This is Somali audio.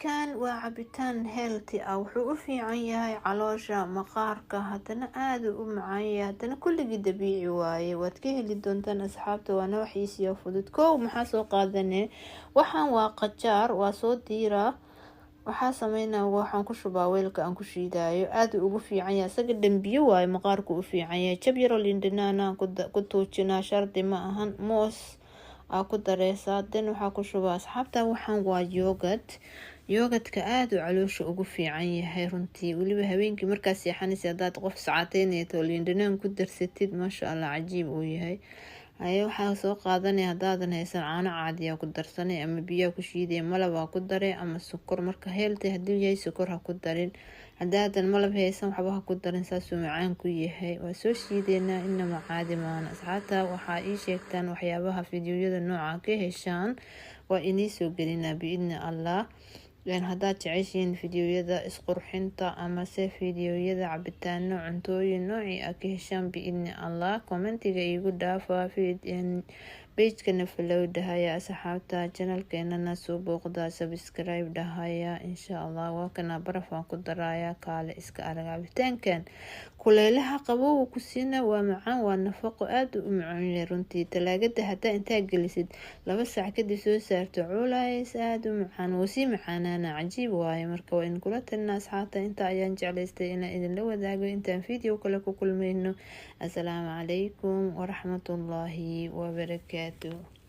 cabitaan waa cabitaan healthy ah, wuxuu u fiican yahay caloosha, maqaarka, haddana aad u macaan yahay, haddana kulligii dabiici waaye. Waad ka heli doontaan asxaabta, waana wax easy oo fudud. Kow maxaa soo qaadanee, waxaan waa qajaar, waa soo diiraa, waxaa sameynaa waxaan ku shubaa weelka aan ku shiidaayo, aad ugu fiican yahay, isaga dhanbiyo waaye, maqaarku u fiican yahay. Jab yar oo liin dhanaana ku tuujinaa, shardi ma ahan, moos aa ku dareysaa, dan waxaa ku shubaa asxaabta. Waxaan waa yoogadka aad u caloosha ugu fiican yahay runtii, weliba habeenkii markaad seexanaysa haddaad qof sacateyneeto oo liin dhanaan ku darsatid, maasha allah cajiib uu yahay. waxaa soo qaadanaya haddaadan haysan caano caadiya ku darsanay ama biyaa ku shiiday, malab aa ku daray ama sokor. Marka heeltay hadduu yahay sokor ha ku darin, haddaadan malab haysan waxba ha ku darin, saasuu macaan ku yahay. waa soo shiideynaa, inama caadi maana asxaabta. waxaa ii sheegtaan waxyaabaha fiidiyoyada nooca ka heshaan, waa inii soo gelinaa biidni allah. haddaad jeceshiin fiidiyoyada isqurxinta amase fiidiyoyada cabitaano cuntooyin noocii a ka heshaan biidni allah, commentiga iigu dhaafa, pagekana follow dhahaya asxaabta, channelkeenana soo booqda, subscribe dhahaya insha allah. waa kana barafaan ku daraya, kaale iska arag. cabitaankan kuleelaha qabow ku siina, waa macaan, waa nafaqo, aad u macaan yahay runtii. talaagada hadaa intaa gelisid 2 saac kadib soo saarto, culays aad u macaan, wuu sii macaanaana, cajiib waaye. marka waa in kula talina asxaabta, inta ayaan jeclaystay inaan idinla wadaago. intaan video kale ku kulmayno, assalaamu calaykum waraxmatullaahi wabarakaatuh.